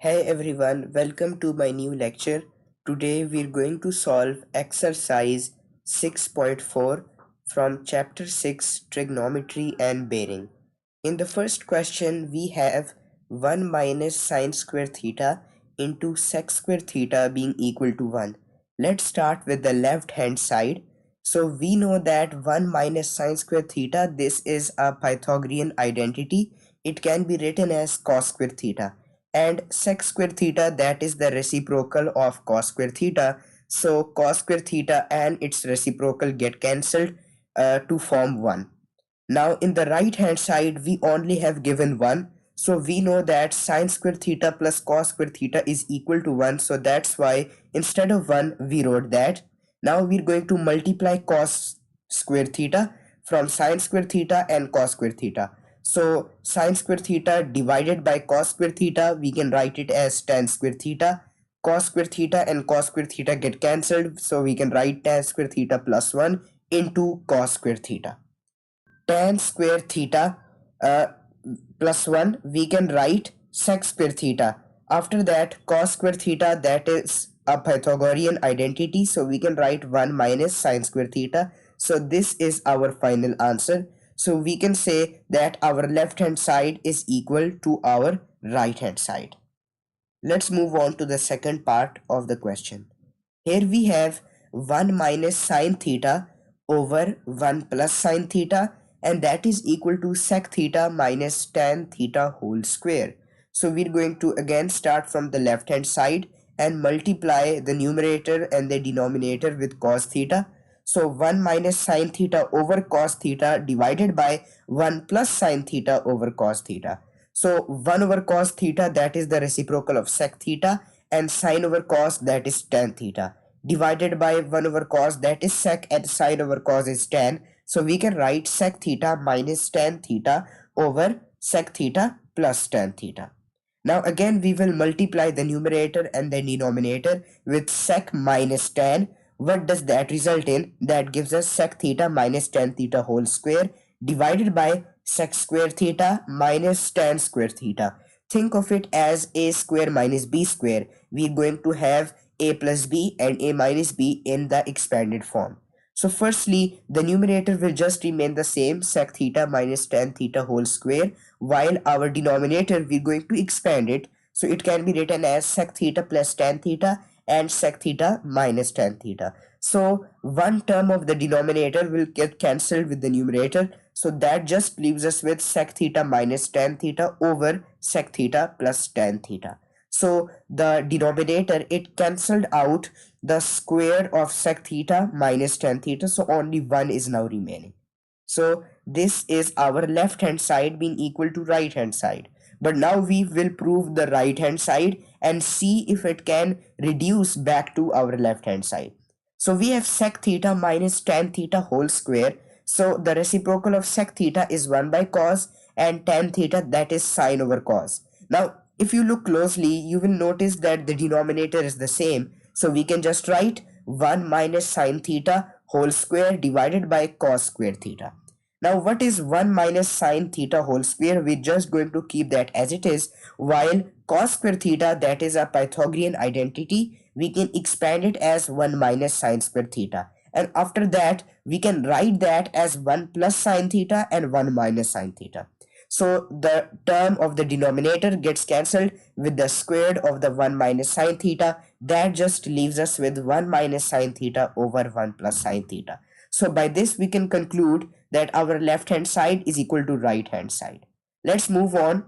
Hey everyone, welcome to my new lecture. Today we're going to solve exercise 6.4 from chapter 6 trigonometry and bearing. In the first question we have 1 minus sine square theta into sec square theta being equal to 1. Let's start with the left hand side. So we know that 1 minus sine square theta, this is a Pythagorean identity. It can be written as cos square theta, and sec square theta, that is the reciprocal of cos square theta. So cos square theta and its reciprocal get cancelled to form 1. Now in the right hand side we only have given 1, so we know that sine square theta plus cos square theta is equal to 1, so that's why instead of 1 we wrote that. Now we're going to multiply cos square theta from sine square theta and cos square theta. So sine square theta divided by cos square theta, we can write it as tan square theta. Cos square theta and cos square theta get cancelled, so we can write tan square theta plus 1 into cos square theta. Tan square theta uh, plus 1, we can write sec square theta. After that, cos square theta, that is a Pythagorean identity, so we can write 1 minus sine square theta. So this is our final answer. So we can say that our left hand side is equal to our right hand side. Let's move on to the second part of the question. Here we have 1 minus sine theta over 1 plus sine theta, and that is equal to sec theta minus tan theta whole square. So we're going to again start from the left hand side and multiply the numerator and the denominator with cos theta. So 1 minus sine theta over cos theta divided by 1 plus sine theta over cos theta. So 1 over cos theta, that is the reciprocal of sec theta, and sine over cos, that is tan theta, divided by 1 over cos, that is sec, and sine over cos is tan. So we can write sec theta minus tan theta over sec theta plus tan theta. Now again we will multiply the numerator and the denominator with sec minus tan. What does that result in? That gives us sec theta minus tan theta whole square divided by sec square theta minus tan square theta. Think of it as a square minus b square. We're going to have a plus b and a minus b in the expanded form. So firstly, the numerator will just remain the same, sec theta minus tan theta whole square, while our denominator we're going to expand it. So it can be written as sec theta plus tan theta and sec theta minus tan theta. So one term of the denominator will get cancelled with the numerator. So that just leaves us with sec theta minus tan theta over sec theta plus tan theta. So the denominator, it cancelled out the square of sec theta minus tan theta. So only 1 is now remaining. So this is our left hand side being equal to right hand side. But now we will prove the right hand side and see if it can reduce back to our left hand side. So we have sec theta minus tan theta whole square. So the reciprocal of sec theta is 1 by cos, and tan theta, that is sine over cos. Now if you look closely, you will notice that the denominator is the same. So we can just write 1 minus sine theta whole square divided by cos square theta. Now what is 1 minus sine theta whole square? We're just going to keep that as it is, while cos square theta, that is a Pythagorean identity, we can expand it as 1 minus sine square theta. And after that, we can write that as 1 plus sine theta and 1 minus sine theta. So the term of the denominator gets cancelled with the squared of the 1 minus sine theta. That just leaves us with 1 minus sine theta over 1 plus sine theta. So by this we can conclude that our left hand side is equal to right hand side. Let's move on.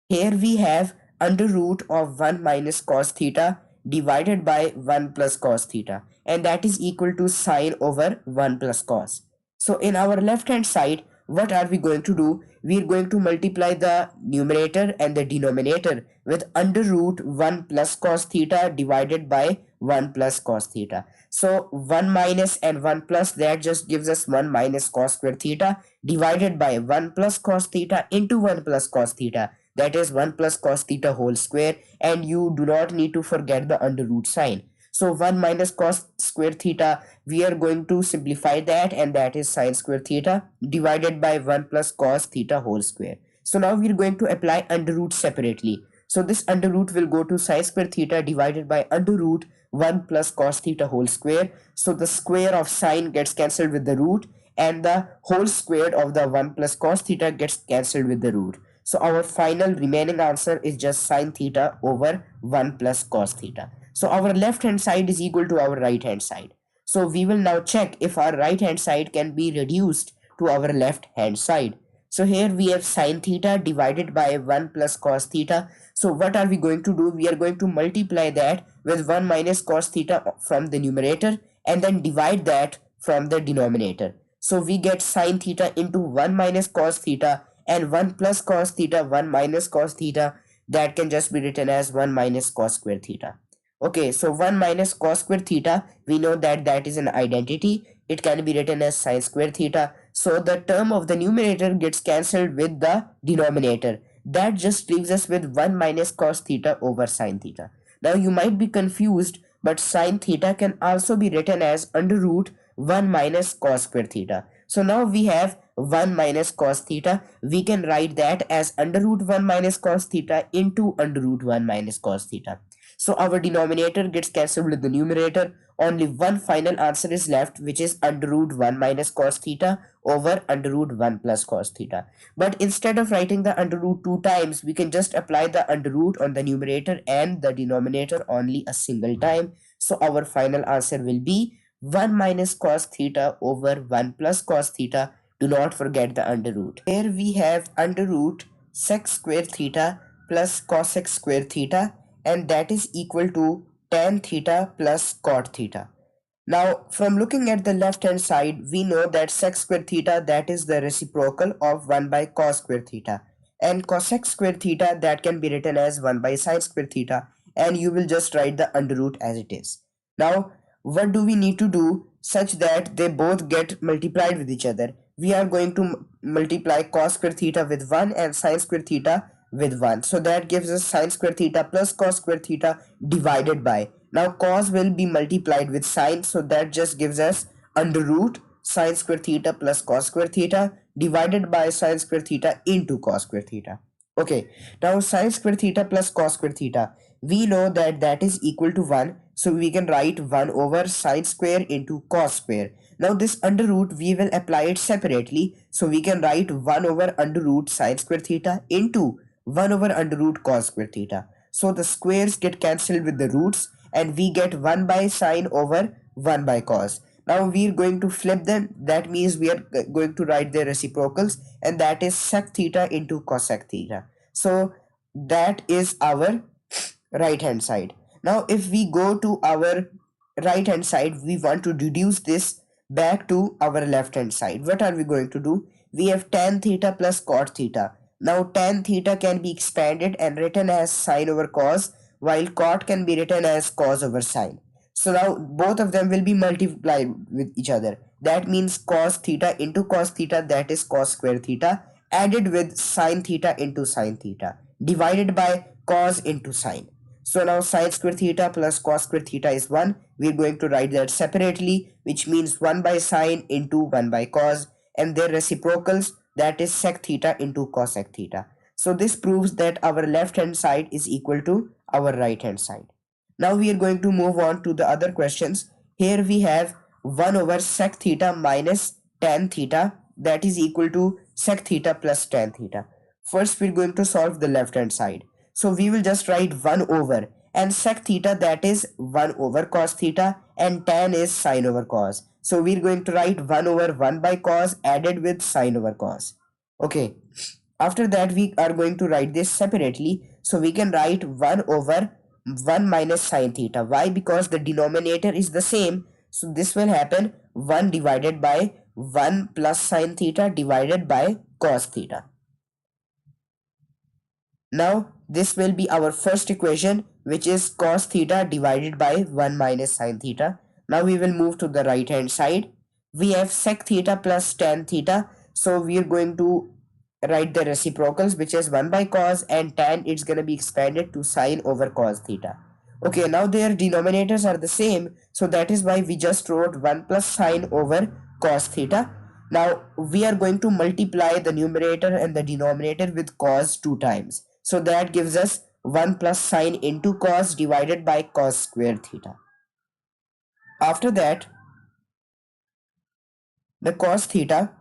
Here we have under root of 1 minus cos theta divided by 1 plus cos theta, and that is equal to sine over 1 plus cos. So in our left hand side, what are we going to do? We are going to multiply the numerator and the denominator with under root 1 plus cos theta divided by 1 plus cos theta. So 1 minus and 1 plus, that just gives us 1 minus cos square theta divided by 1 plus cos theta into 1 plus cos theta, that is 1 plus cos theta whole square, and you do not need to forget the under root sign. So 1 minus cos square theta, we are going to simplify that, and that is sine square theta divided by 1 plus cos theta whole square. So now we are going to apply under root separately. So this under root will go to sine square theta divided by under root 1 plus cos theta whole square. So the square of sine gets cancelled with the root, and the whole squared of the 1 plus cos theta gets cancelled with the root. So our final remaining answer is just sine theta over 1 plus cos theta. So our left hand side is equal to our right hand side. So we will now check if our right hand side can be reduced to our left hand side. So here we have sine theta divided by 1 plus cos theta. So what are we going to do? We are going to multiply that with 1 minus cos theta from the numerator and then divide that from the denominator. So we get sine theta into 1 minus cos theta, and 1 plus cos theta, 1 minus cos theta, that can just be written as 1 minus cos square theta. Okay, so 1 minus cos square theta, we know that that is an identity. It can be written as sine square theta. So the term of the numerator gets cancelled with the denominator. That just leaves us with 1 minus cos theta over sine theta. Now you might be confused, but sine theta can also be written as under root 1 minus cos square theta. So now we have 1 minus cos theta. We can write that as under root 1 minus cos theta into under root 1 minus cos theta. So our denominator gets cancelled with the numerator. Only one final answer is left, which is under root 1 minus cos theta over under root 1 plus cos theta. But instead of writing the under root 2 times, we can just apply the under root on the numerator and the denominator only a single time. So our final answer will be 1 minus cos theta over 1 plus cos theta. Do not forget the under root. Here we have under root sec square theta plus cosec square theta, and that is equal to tan theta plus cot theta. Now, from looking at the left hand side, we know that sec square theta, that is the reciprocal of 1 by cos square theta, and cosec square theta, that can be written as 1 by sin square theta, and you will just write the under root as it is. Now, what do we need to do such that they both get multiplied with each other? We are going to multiply cos square theta with 1 and sin square theta with 1. So that gives us sin square theta plus cos square theta divided by. Now cos will be multiplied with sin, so that just gives us under root sin square theta plus cos square theta divided by sin square theta into cos square theta. Okay, now sin square theta plus cos square theta, we know that that is equal to 1. So we can write 1 over sin square into cos square. Now this under root, we will apply it separately. So we can write 1 over under root sin square theta into 1 over under root cos square theta. So the squares get cancelled with the roots, and we get 1 by sine over 1 by cos. Now we are going to flip them. That means we are going to write their reciprocals, and that is sec theta into cosec theta. So that is our right hand side. Now if we go to our right hand side, we want to reduce this back to our left hand side. What are we going to do? We have tan theta plus cot theta. Now tan theta can be expanded and written as sine over cos, while cot can be written as cos over sine. So now both of them will be multiplied with each other. That means cos theta into cos theta, that is cos square theta, added with sine theta into sine theta, divided by cos into sine. So now sine square theta plus cos square theta is 1. We are going to write that separately, which means 1 by sine into 1 by cos, and their reciprocals, that is sec theta into cosec theta. So this proves that our left hand side is equal to our right hand side. Now we are going to move on to the other questions. Here we have 1 over sec theta minus tan theta, that is equal to sec theta plus tan theta. First we are going to solve the left hand side. So we will just write 1 over, and sec theta, that is 1 over cos theta, and tan is sine over cos. So we're going to write 1 over 1 by cos added with sine over cos. Okay, after that we are going to write this separately. So we can write 1 over 1 minus sine theta. Why? Because the denominator is the same. So this will happen 1 divided by 1 plus sine theta divided by cos theta. Now this will be our first equation, which is cos theta divided by 1 minus sine theta. Now we will move to the right hand side. We have sec theta plus tan theta. So we are going to write the reciprocals, which is 1 by cos, and tan, it's going to be expanded to sine over cos theta. Okay, now their denominators are the same. So that is why we just wrote 1 plus sine over cos theta. Now we are going to multiply the numerator and the denominator with cos 2 times. So that gives us 1 plus sine into cos divided by cos square theta. After that, the cos theta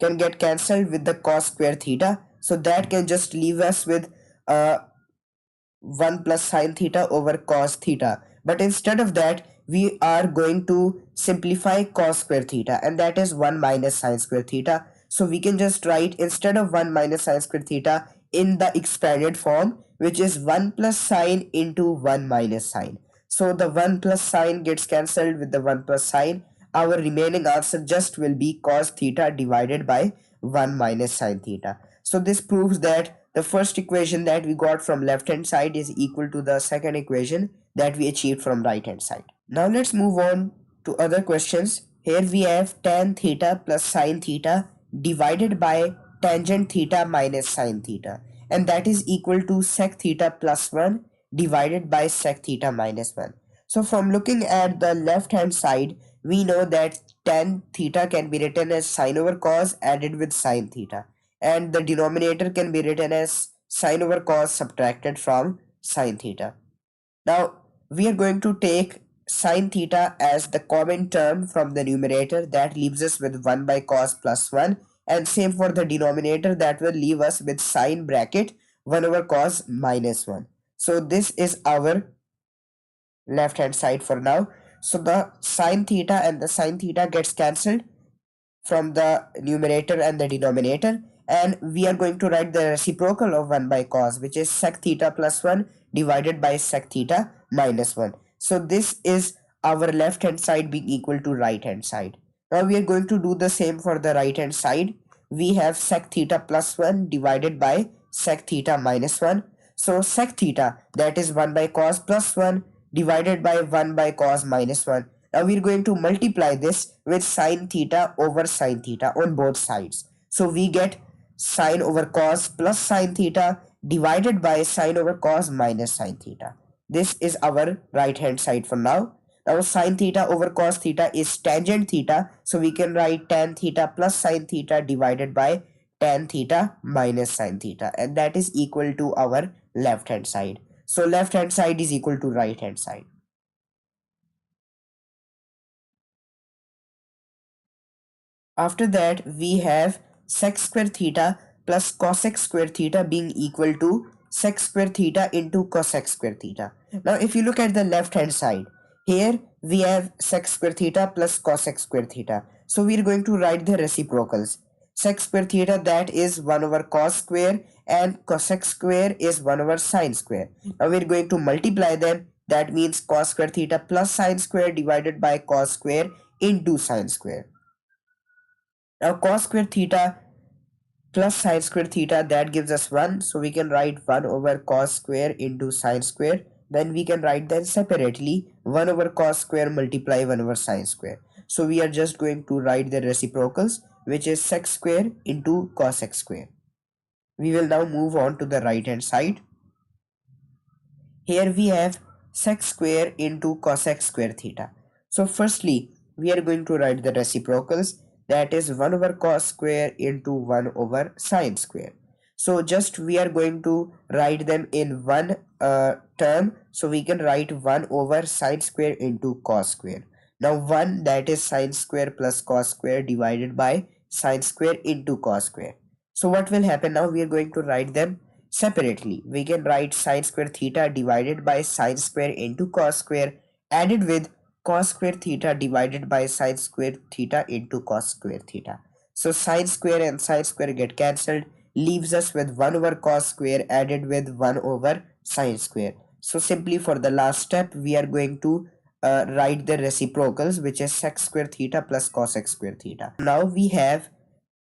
can get cancelled with the cos square theta. So that can just leave us with 1 plus sine theta over cos theta. But instead of that, we are going to simplify cos square theta, and that is 1 minus sine square theta. So we can just write instead of 1 minus sine square theta in the expanded form, which is 1 plus sine into 1 minus sine. So the 1 plus sine gets cancelled with the 1 plus sine. Our remaining answer just will be cos theta divided by 1 minus sine theta. So this proves that the first equation that we got from left hand side is equal to the second equation that we achieved from right hand side. Now let's move on to other questions. Here we have tan theta plus sine theta divided by tangent theta minus sine theta, and that is equal to sec theta plus 1 divided by sec theta minus 1. So from looking at the left hand side, we know that tan theta can be written as sine over cos added with sine theta, and the denominator can be written as sine over cos subtracted from sine theta. Now we are going to take sine theta as the common term from the numerator. That leaves us with 1 by cos plus 1, and same for the denominator, that will leave us with sine bracket 1 over cos minus 1. So this is our left hand side for now. So the sine theta and the sine theta gets cancelled from the numerator and the denominator, and we are going to write the reciprocal of 1 by cos, which is sec theta plus 1 divided by sec theta minus 1. So this is our left hand side being equal to right hand side. Now we are going to do the same for the right hand side. We have sec theta plus 1 divided by sec theta minus 1. So sec theta, that is 1 by cos plus 1 divided by 1 by cos minus 1. Now we're going to multiply this with sine theta over sine theta on both sides. So we get sine over cos plus sine theta divided by sine over cos minus sine theta. This is our right hand side for now. Now sine theta over cos theta is tangent theta. So we can write tan theta plus sine theta divided by tan theta minus sine theta. And that is equal to our left hand side. So left hand side is equal to right hand side. After that, we have sec square theta plus cosec square theta being equal to sec square theta into cosec square theta. Now, if you look at the left hand side, here we have sec square theta plus cosec square theta. So we are going to write the reciprocals. Sec square theta, that is 1 over cos square, and cosec square is 1 over sine square. Now we are going to multiply them. That means cos square theta plus sine square divided by cos square into sine square. Now cos square theta plus sine square theta, that gives us 1. So we can write 1 over cos square into sine square. Then we can write them separately, 1 over cos square multiply 1 over sine square. So we are just going to write the reciprocals, which is sec square into cosec square. We will now move on to the right hand side. Here we have sec square into cosec square theta. So firstly, we are going to write the reciprocals, that is 1 over cos square into 1 over sine square. So just we are going to write them in one term. So we can write 1 over sine square into cos square. Now 1, that is sine square plus cos square divided by sine square into cos square. So what will happen now? We are going to write them separately. We can write sine square theta divided by sine square into cos square added with cos square theta divided by sine square theta into cos square theta. So sine square and sine square get cancelled, leaves us with 1 over cos square added with 1 over sine square. So simply for the last step, we are going to write the reciprocals, which is sec square theta plus cosec square theta. Now we have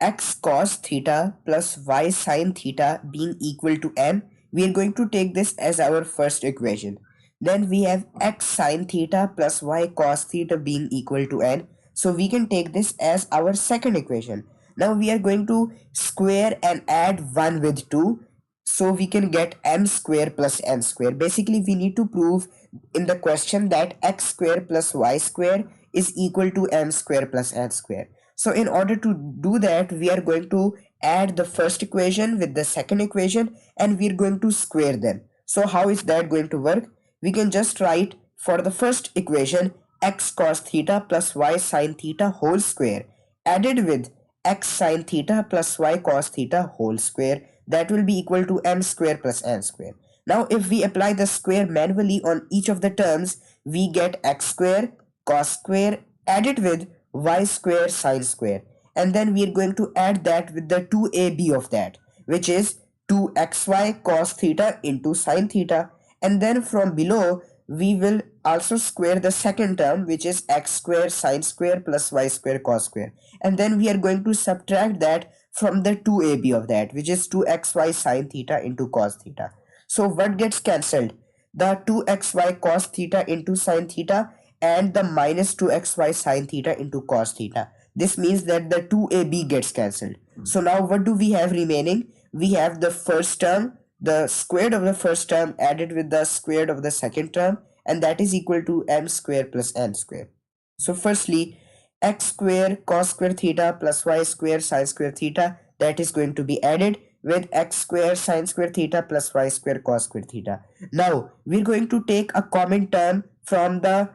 x cos theta plus y sin theta being equal to n. We are going to take this as our first equation. Then we have x sin theta plus y cos theta being equal to n. So we can take this as our second equation. Now we are going to square and add 1 with 2. So we can get m square plus n square. Basically, we need to prove in the question that x square plus y square is equal to m square plus n square. So in order to do that, we are going to add the first equation with the second equation, and we are going to square them. So how is that going to work? We can just write for the first equation x cos theta plus y sin theta whole square added with x sin theta plus y cos theta whole square, that will be equal to m square plus n square. Now if we apply the square manually on each of the terms, we get x square cos square added with y square sin square, and then we are going to add that with the 2ab of that, which is 2xy cos theta into sin theta, and then from below we will also square the second term, which is x square sin square plus y square cos square, and then we are going to subtract that from the 2ab of that, which is 2xy sin theta into cos theta. So what gets cancelled? The 2xy cos theta into sin theta and the minus 2xy sin theta into cos theta. This means that the 2ab gets cancelled. So now what do we have remaining? We have the first term, the squared of the first term added with the squared of the second term, and that is equal to m square plus n square. So firstly, x square cos square theta plus y square sin square theta, that is going to be added with x square sin square theta plus y square cos square theta. Now we're going to take a common term from the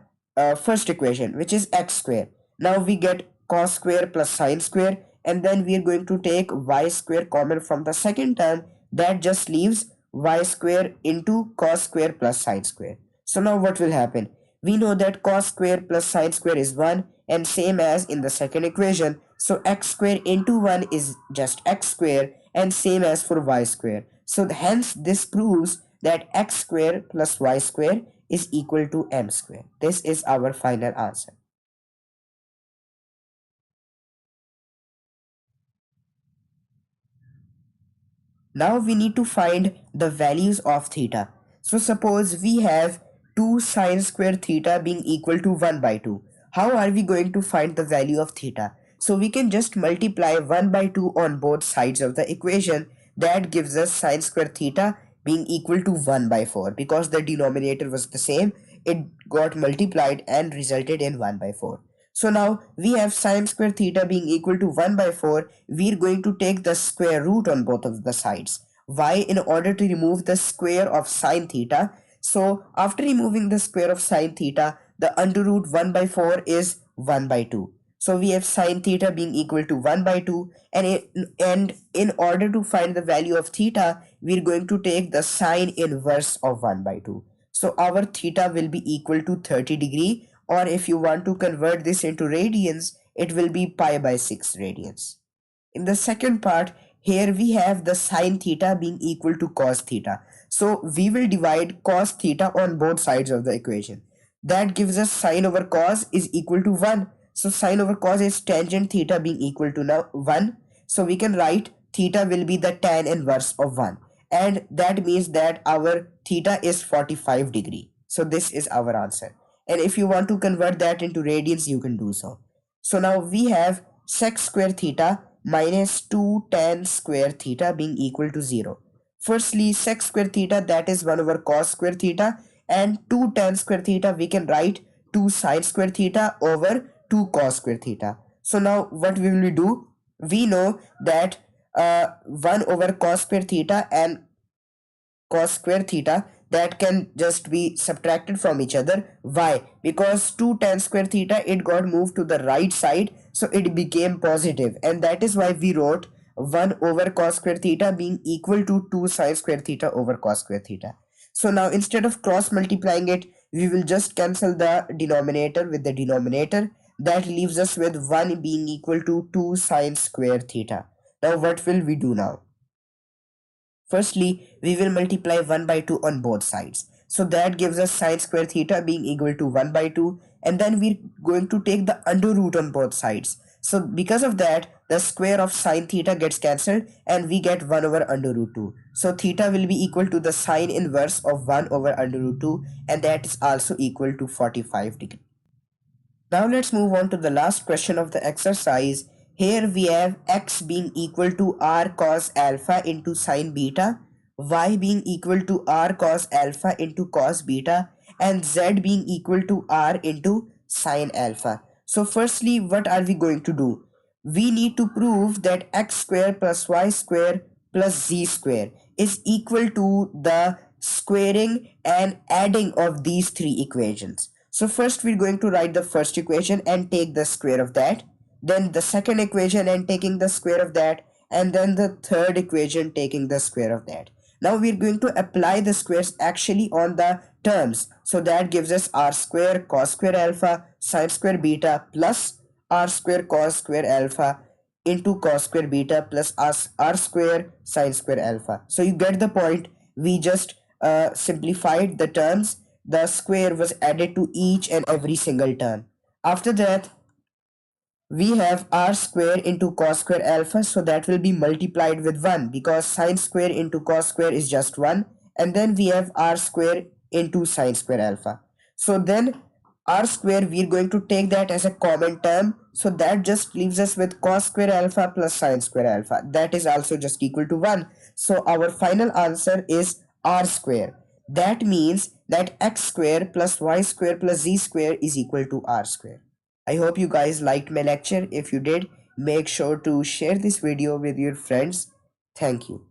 first equation, which is x square. Now we get cos square plus sin square, and then we are going to take y square common from the second term, that just leaves y square into cos square plus sin square. So now what will happen? We know that cos square plus sin square is 1, and same as in the second equation. So x square into 1 is just x square, and same as for y square. So hence this proves that x square plus y square is equal to m square. This is our final answer. Now we need to find the values of theta. So suppose we have 2 sine square theta being equal to 1 by 2. How are we going to find the value of theta? So we can just multiply 1 by 2 on both sides of the equation. That gives us sine square theta being equal to 1 by 4, because the denominator was the same. It got multiplied and resulted in 1 by 4. So now we have sine square theta being equal to 1 by 4. We are going to take the square root on both of the sides. Why? In order to remove the square of sine theta. So after removing the square of sine theta, the under root 1 by 4 is 1 by 2. So we have sine theta being equal to 1 by 2, and in order to find the value of theta, we're going to take the sine inverse of 1 by 2. So our theta will be equal to 30 degree, or if you want to convert this into radians, it will be pi by 6 radians. In the second part, here we have the sine theta being equal to cos theta. So we will divide cos theta on both sides of the equation. That gives us sine over cos is equal to 1. So sine over cos is tangent theta being equal to now 1. So we can write theta will be the tan inverse of 1. And that means that our theta is 45 degree. So this is our answer. And if you want to convert that into radians, you can do so. So now we have sec square theta minus 2 tan square theta being equal to 0. Firstly, sec square theta, that is 1 over cos square theta, and 2 tan square theta we can write 2 sine square theta over 2 cos square theta. So now what we will do? We know that 1 over cos square theta and cos square theta, that can just be subtracted from each other. Why? Because 2 tan square theta, it got moved to the right side, so it became positive, and that is why we wrote 1 over cos square theta being equal to 2 sin square theta over cos square theta. So now instead of cross multiplying it, we will just cancel the denominator with the denominator. That leaves us with 1 being equal to 2 sin square theta. Now what will we do now? Firstly, we will multiply 1 by 2 on both sides. So that gives us sine square theta being equal to 1 by 2. And then we're going to take the under root on both sides. So because of that, the square of sine theta gets cancelled and we get 1 over under root 2. So theta will be equal to the sine inverse of 1 over under root 2, and that is also equal to 45 degree. Now let's move on to the last question of the exercise. Here we have x being equal to r cos alpha into sine beta, y being equal to r cos alpha into cos beta, and z being equal to r into sine alpha. So firstly, what are we going to do? We need to prove that x square plus y square plus z square is equal to the squaring and adding of these three equations. So first we're going to write the first equation and take the square of that, then the second equation and taking the square of that, and then the third equation taking the square of that. Now we're going to apply the squares actually on the terms. So that gives us r square cos square alpha sine square beta plus r square cos square alpha into cos square beta plus r square sine square alpha. So you get the point. We just simplified the terms. The square was added to each and every single term. After that, we have r square into cos square alpha, so that will be multiplied with 1 because sine square into cos square is just 1, and then we have r square into sine square alpha. So then r square, we're going to take that as a common term, so that just leaves us with cos square alpha plus sine square alpha, that is also just equal to 1. So our final answer is r square. That means that x square plus y square plus z square is equal to r square. I hope you guys liked my lecture. If you did, make sure to share this video with your friends. Thank you.